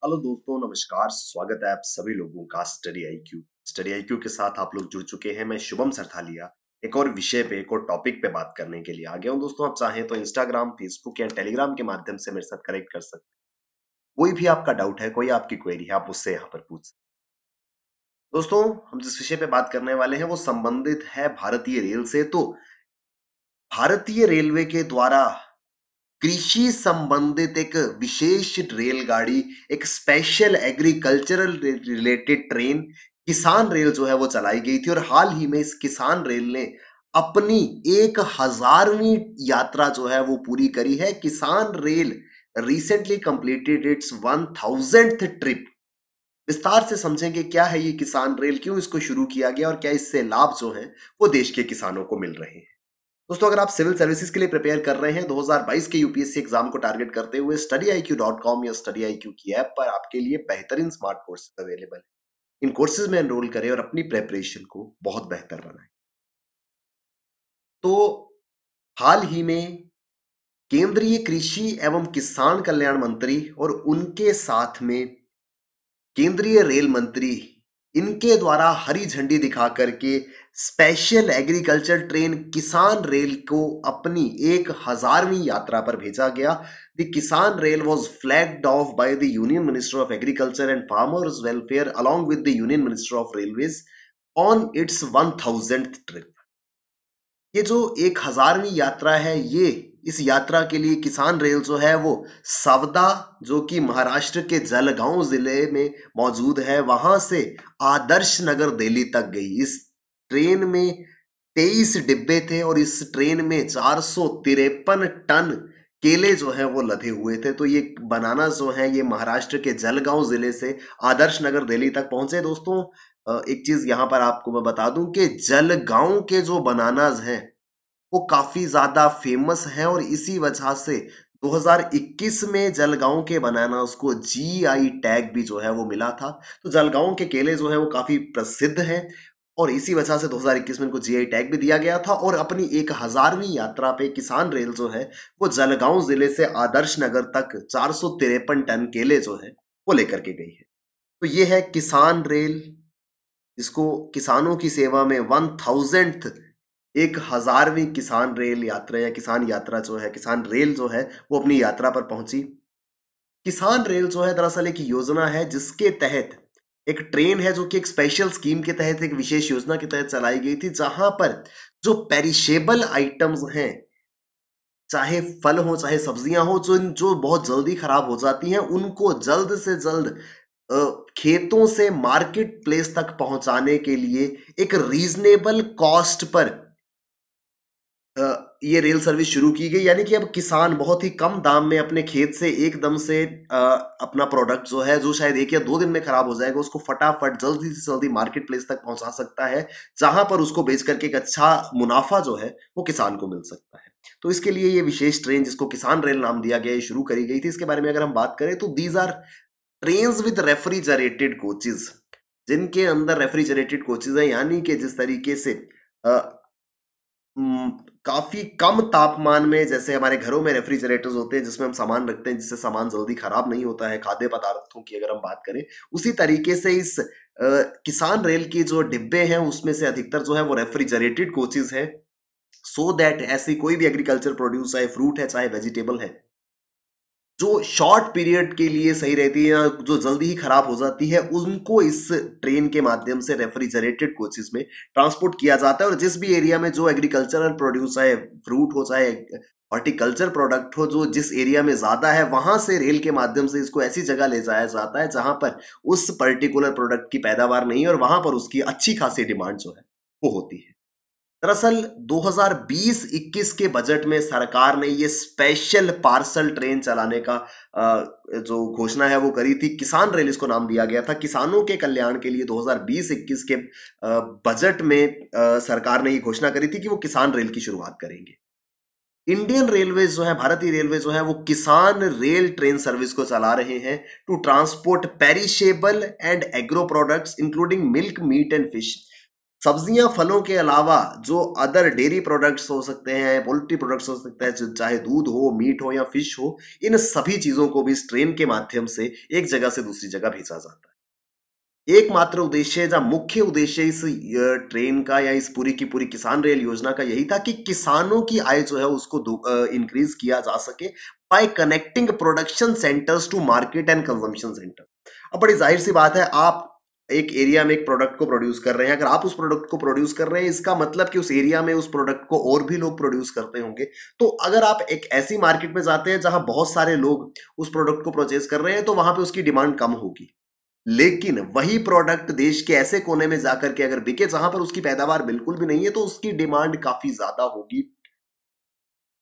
Hello दोस्तों, नमस्कार। स्वागत है आप सभी लोगों का स्टडी आई क्यू के साथ आप लोग जुड़ चुके हैं। मैं शुभम सरथालिया एक और विषय पे, एक और टॉपिक पे बात करने के लिए आ गया हूं। दोस्तों, आप चाहें तो इंस्टाग्राम, फेसबुक या टेलीग्राम के माध्यम से मेरे साथ कनेक्ट कर सकते हैं। कोई भी आपका डाउट है, कोई आपकी क्वेरी है, आप मुझसे यहाँ पर पूछ सकते हैं। दोस्तों, हम जिस विषय पे बात करने वाले हैं वो संबंधित है भारतीय रेल से। तो भारतीय रेलवे के द्वारा कृषि संबंधित एक विशेष रेलगाड़ी, एक स्पेशल एग्रीकल्चरल रिलेटेड ट्रेन, किसान रेल जो है वो चलाई गई थी। और हाल ही में इस किसान रेल ने अपनी 1000वीं यात्रा जो है वो पूरी करी है। किसान rail recently completed it's 1000th trip. विस्तार से समझेंगे क्या है ये किसान रेल, क्यों इसको शुरू किया गया और क्या इससे लाभ जो है वो देश के किसानों को मिल रहे हैं। दोस्तों, अगर आप सिविल सर्विसेज के लिए प्रिपेयर कर रहे हैं 2022 के यूपीएससी एग्जाम को टारगेट करते हुए, studyIQ.com या studyIQ की ऐप पर आपके लिए बेहतरीन स्मार्ट कोर्सेज अवेलेबल है। इन कोर्सेज में एनरोल करें और अपनी प्रेपरेशन को बहुत बेहतर बनाएं। तो हाल ही में केंद्रीय कृषि एवं किसान कल्याण मंत्री और उनके साथ में केंद्रीय रेल मंत्री, इनके द्वारा हरी झंडी दिखा करके स्पेशल एग्रीकल्चर ट्रेन किसान रेल को अपनी 1000वीं यात्रा पर भेजा गया। द किसान rail was flagged of by the union minister of agriculture and farmers welfare along with the union minister of railways on it's 1000th trip. ये जो 1000वीं यात्रा है, ये इस यात्रा के लिए किसान रेल जो है वो सवदा, जो कि महाराष्ट्र के जलगांव जिले में मौजूद है, वहां से आदर्श नगर दिल्ली तक गई। इस ट्रेन में 23 डिब्बे थे और इस ट्रेन में 453 टन केले जो है वो लदे हुए थे। तो ये बनाना जो है ये महाराष्ट्र के जलगांव जिले से आदर्श नगर दिल्ली तक पहुंचे। दोस्तों, एक चीज यहां पर आपको मैं बता दूं कि जलगांव के जो बनानाज हैं वो काफी ज्यादा फेमस हैं और इसी वजह से 2021 में जलगांव के बनानास को जीआई टैग भी जो है वो मिला था। तो जलगांव के केले जो है वो काफी प्रसिद्ध हैं और इसी वजह से 2021 में इनको जीआई टैग भी दिया गया था। और अपनी 1000वीं यात्रा पे किसान रेल जो है वो जलगांव जिले से आदर्श नगर तक 453 टन केले जो है वो लेकर के गई है। तो ये है किसान रेल, जिसको किसानों की सेवा में 1000th 1000वीं किसान रेल यात्रा या किसान यात्रा जो है, किसान रेल जो है वो अपनी यात्रा पर पहुंची। किसान रेल जो है दरअसल एक योजना है जिसके तहत एक ट्रेन है, जो कि एक स्पेशल स्कीम के तहत, एक विशेष योजना के तहत चलाई गई थी, जहां पर जो पेरिशेबल आइटम्स हैं, चाहे फल हो चाहे सब्जियां हो, जो बहुत जल्दी खराब हो जाती हैं, उनको जल्द से जल्द खेतों से मार्केट प्लेस तक पहुंचाने के लिए एक रीजनेबल कॉस्ट पर ये रेल सर्विस शुरू की गई। यानी कि अब किसान बहुत ही कम दाम में अपने खेत से एकदम से अपना प्रोडक्ट जो है, जो शायद 1 या 2 दिन में खराब हो जाएगा, उसको फटाफट जल्दी से जल्दी मार्केट प्लेस तक पहुंचा सकता है, जहां पर उसको बेच करके एक अच्छा मुनाफा जो है वो किसान को मिल सकता है। तो इसके लिए ये विशेष ट्रेन, जिसको किसान रेल नाम दिया गया, ये शुरू करी गई थी। इसके बारे में अगर हम बात करें तो these are trains with refrigerated coaches, जिनके अंदर रेफ्रिजरेटेड कोचेज है। यानी कि जिस तरीके से काफी कम तापमान में, जैसे हमारे घरों में रेफ्रिजरेटर्स होते हैं जिसमें हम सामान रखते हैं जिससे सामान जल्दी खराब नहीं होता है, खाद्य पदार्थों की अगर हम बात करें, उसी तरीके से इस किसान रेल की जो डिब्बे हैं उसमें से अधिकतर जो है वो रेफ्रिजरेटेड कोचेज है, सो दैट ऐसी कोई भी एग्रीकल्चर प्रोड्यूस, चाहे फ्रूट है चाहे वेजिटेबल है, जो शॉर्ट पीरियड के लिए सही रहती है या जो जल्दी ही खराब हो जाती है, उनको इस ट्रेन के माध्यम से रेफ्रिजरेटेड कोचेस में ट्रांसपोर्ट किया जाता है। और जिस भी एरिया में जो एग्रीकल्चरल प्रोड्यूस, चाहे फ्रूट हो चाहे हॉर्टिकल्चर प्रोडक्ट हो, जो जिस एरिया में ज्यादा है, वहां से रेल के माध्यम से इसको ऐसी जगह ले जाया जाता है जहां पर उस पर्टिकुलर प्रोडक्ट की पैदावार नहीं है और वहां पर उसकी अच्छी खासी डिमांड जो है वो होती है। दरअसल 2020-21 के बजट में सरकार ने ये स्पेशल पार्सल ट्रेन चलाने का जो घोषणा है वो करी थी। किसान रेल इसको नाम दिया गया था। किसानों के कल्याण के लिए 2020-21 के बजट में सरकार ने ये घोषणा करी थी कि वो किसान रेल की शुरुआत करेंगे। इंडियन रेलवे जो है, भारतीय रेलवे जो है, वो किसान रेल ट्रेन सर्विस को चला रहे हैं to transport perishable and agro products including milk, meat and fish. सब्जियां फलों के अलावा जो अदर डेयरी प्रोडक्ट्स हो सकते हैं, पोल्ट्री प्रोडक्ट्स हो सकते हैं, चाहे दूध हो, मीट हो या फिश हो, इन सभी चीजों को भी इस ट्रेन के माध्यम से एक जगह से दूसरी जगह भेजा जाता है। एकमात्र उद्देश्य या मुख्य उद्देश्य इस ट्रेन का या इस पूरी की पूरी किसान रेल योजना का यही था कि किसानों की आय जो है उसको इंक्रीज किया जा सके by connecting production centres to market and consumption centre. अब बड़ी जाहिर सी बात है, आप एक एरिया में एक प्रोडक्ट को प्रोड्यूस कर रहे हैं, अगर आप उस प्रोडक्ट को प्रोड्यूस कर रहे हैं इसका मतलब कि उस एरिया में उस प्रोडक्ट को और भी लोग प्रोड्यूस करते होंगे। तो अगर आप एक ऐसी मार्केट में जाते हैं जहां बहुत सारे लोग उस प्रोडक्ट को परचेज कर रहे हैं तो वहां पे उसकी डिमांड कम होगी। लेकिन वही प्रोडक्ट देश के ऐसे कोने में जाकर के अगर बिके जहां पर उसकी पैदावार बिल्कुल भी नहीं है तो उसकी डिमांड काफी ज्यादा होगी।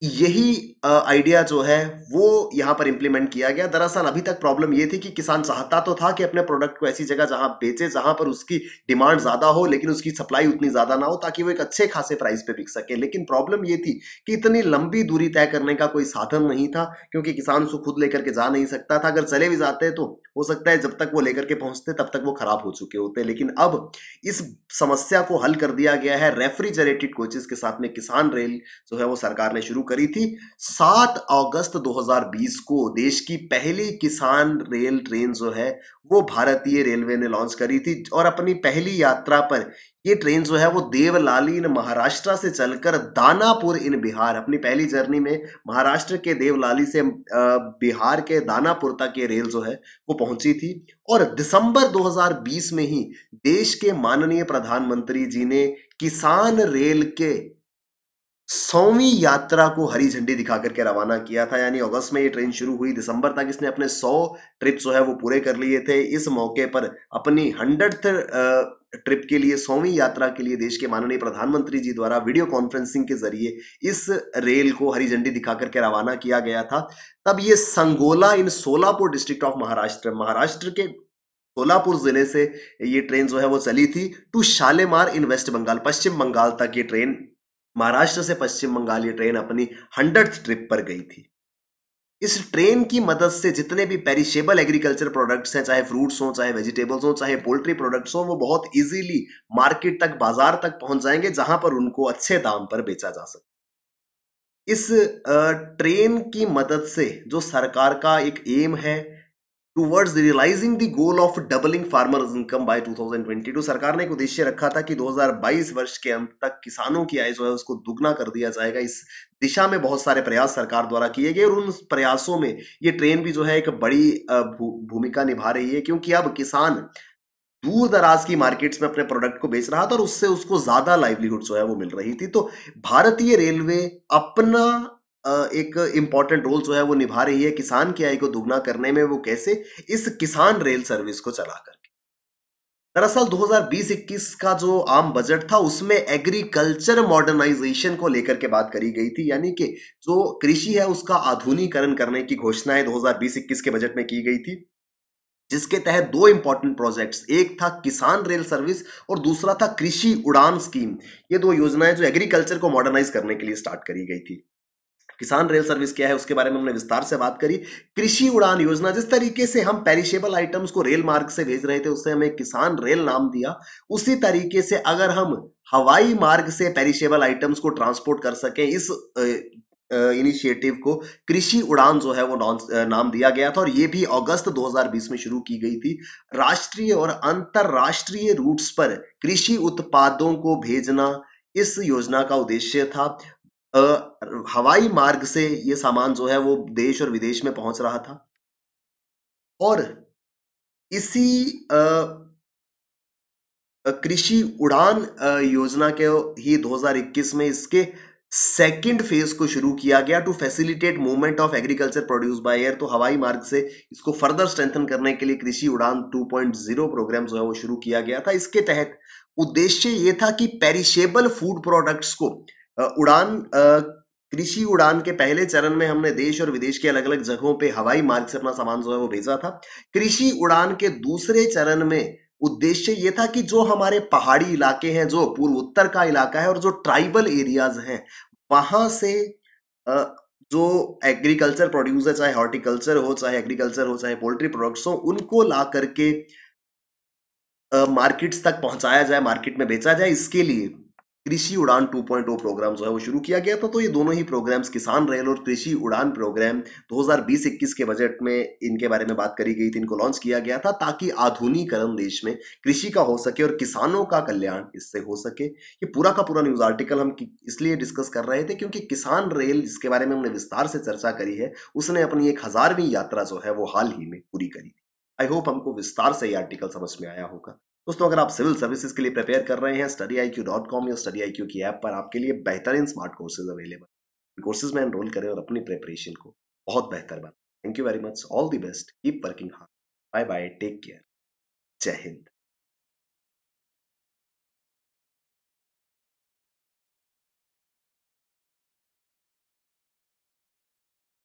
यही आइडिया जो है वो यहां पर इंप्लीमेंट किया गया। दरअसल अभी तक प्रॉब्लम ये थी कि किसान चाहता तो था कि अपने प्रोडक्ट को ऐसी जगह जहां बेचे जहां पर उसकी डिमांड ज्यादा हो लेकिन उसकी सप्लाई उतनी ज्यादा ना हो ताकि वो एक अच्छे खासे प्राइस पे बिक सके। लेकिन प्रॉब्लम ये थी कि इतनी लंबी दूरी तय करने का कोई साधन नहीं था, क्योंकि किसान उसको खुद लेकर के जा नहीं सकता था। अगर चले भी जाते तो हो सकता है जब तक वो लेकर के पहुंचते तब तक वो खराब हो चुके होते। लेकिन अब इस समस्या को हल कर दिया गया है रेफ्रिजरेटेड कोचेस के साथ में। किसान रेल जो है वो सरकार ने शुरू करी थी। 7 अगस्त 2020 को देश की पहली किसान रेल ट्रेन जो है वो भारतीय रेलवे ने लॉन्च करी थी और अपनी पहली यात्रा पर ये ट्रेन जो है वो देवलाली इन महाराष्ट्र से चलकर दानापुर इन बिहार, अपनी पहली जर्नी में महाराष्ट्र के देवलाली से बिहार के दानापुर तक ये रेल जो है वो पहुंची थी। और दिसंबर 2020 में ही देश के माननीय प्रधानमंत्री जी ने किसान रेल के 100वीं यात्रा को हरी झंडी दिखा करके रवाना किया था। यानी अगस्त में ये ट्रेन शुरू हुई, दिसंबर तक इसने अपने 100 ट्रिप जो है वो पूरे कर लिए थे। इस मौके पर अपनी 100th ट्रिप के लिए, 100वीं यात्रा के लिए देश के माननीय प्रधानमंत्री जी द्वारा वीडियो कॉन्फ्रेंसिंग के जरिए इस रेल को हरी झंडी दिखा करके रवाना किया गया था। तब ये संगोला इन सोलापुर डिस्ट्रिक्ट ऑफ महाराष्ट्र, महाराष्ट्र के सोलापुर जिले से ये ट्रेन जो है वो चली थी to Shalimar in West Bengal, Paschim Bangal तक ये ट्रेन, महाराष्ट्र से पश्चिम बंगाल ये ट्रेन अपनी 100th ट्रिप पर गई थी। इस ट्रेन की मदद से जितने भी पेरिशेबल एग्रीकल्चर प्रोडक्ट्स हैं, चाहे फ्रूट्स हो, चाहे वेजिटेबल्स हो, चाहे पोल्ट्री प्रोडक्ट्स हो, वो बहुत इजीली मार्केट तक, बाजार तक पहुंच जाएंगे जहां पर उनको अच्छे दाम पर बेचा जा सके। इस ट्रेन की मदद से जो सरकार का एक एम है towards realising the goal of doubling farmers income by 2022, सरकार ने एक उद्देश्य रखा था कि 2022 वर्ष के अंत तक किसानों की आय जो है उसको दुगना कर दिया जाएगा। इस दिशा में बहुत सारे प्रयास सरकार द्वारा किए गए और उन प्रयासों में ये ट्रेन भी जो है एक बड़ी भूमिका निभा रही है, क्योंकि अब किसान दूर दराज की मार्केट्स में अपने प्रोडक्ट को बेच रहा था और उससे उसको ज्यादा लाइवलीहुड जो है वो मिल रही थी। तो भारतीय रेलवे अपना एक इंपॉर्टेंट रोल जो है वो निभा रही है किसान की आय को दुगना करने में। वो कैसे? इस किसान रेल सर्विस को चला करके। दरअसल 2020-21 का जो आम बजट था उसमें एग्रीकल्चर मॉडर्नाइजेशन को लेकर के बात करी गई थी, यानी कि जो कृषि है उसका आधुनिकीकरण करने की घोषणाएं 2020-21 के बजट में की गई थी, जिसके तहत दो इंपॉर्टेंट प्रोजेक्ट्स, एक था किसान रेल सर्विस और दूसरा था कृषि उड़ान स्कीम। ये दो योजनाएं जो एग्रीकल्चर को मॉडर्नाइज करने के लिए स्टार्ट करी गई थी। किसान रेल सर्विस क्या है उसके बारे में हमने विस्तार से बात करी। कृषि उड़ान योजना, जिस तरीके से हम पेरिशेबल आइटम्स को रेल मार्ग से भेज रहे थे उससे हमें किसान रेल नाम दिया, उसी तरीके से अगर हम हवाई मार्ग से पेरिशेबल आइटम्स को ट्रांसपोर्ट कर सकें, इस इनिशिएटिव को कृषि उड़ान जो है वो नाम दिया गया था। और ये भी अगस्त 2020 में शुरू की गई थी। राष्ट्रीय और अंतरराष्ट्रीय रूट्स पर कृषि उत्पादों को भेजना इस योजना का उद्देश्य था। हवाई मार्ग से ये सामान जो है वो देश और विदेश में पहुंच रहा था। और इसी कृषि उड़ान योजना के ही 2021 में इसके सेकंड फेज को शुरू किया गया to facilitate movement of agriculture produce by air. तो हवाई मार्ग से इसको फर्दर स्ट्रेंथन करने के लिए कृषि उड़ान 2.0 प्रोग्राम जो है वो शुरू किया गया था। इसके तहत उद्देश्य ये था कि पेरिशेबल फूड प्रोडक्ट्स को कृषि उड़ान के पहले चरण में हमने देश और विदेश के अलग अलग जगहों पे हवाई मार्ग से अपना सामान जो है वो भेजा था। कृषि उड़ान के दूसरे चरण में उद्देश्य ये था कि जो हमारे पहाड़ी इलाके हैं, जो पूर्व उत्तर का इलाका है और जो ट्राइबल एरियाज हैं, वहां से जो एग्रीकल्चर प्रोड्यूस है, चाहे हॉर्टिकल्चर हो, चाहे एग्रीकल्चर हो, चाहे पोल्ट्री प्रोडक्ट्स हो, उनको ला करके मार्केट्स तक पहुंचाया जाए, मार्केट में बेचा जाए, इसके लिए कृषि उड़ान 2.0 प्रोग्राम जो है वो शुरू किया गया था। तो ये दोनों ही प्रोग्राम्स, किसान रेल और कृषि उड़ान प्रोग्राम, 2020-21 के बजट में इनके बारे में बात करी गई थी, इनको लॉन्च किया गया था ताकि आधुनिकीकरण देश में कृषि का हो सके और किसानों का कल्याण इससे हो सके। ये पूरा का पूरा न्यूज़ आर्टिकल हम इसलिए डिस्कस कर रहे थे क्योंकि किसान रेल, जिसके बारे में हमने विस्तार से चर्चा करी है, उसने अपनी 1000वीं यात्रा जो है वो हाल ही में पूरी करी थी। आई होप हमको विस्तार से ये आर्टिकल समझ में आया होगा। दोस्तों, अगर आप सिविल सर्विसेज के लिए प्रिपेयर कर रहे हैं, studiiq.com या studiiq की ऐप पर आपके लिए बेहतरीन स्मार्ट कोर्सेज अवेलेबल हैं। कोर्सेज में एनरोल करें और अपनी प्रिपरेशन को बहुत बेहतर बनाएं। Thank you very much, all the best, keep working hard, bye bye, take care, जय हिंद।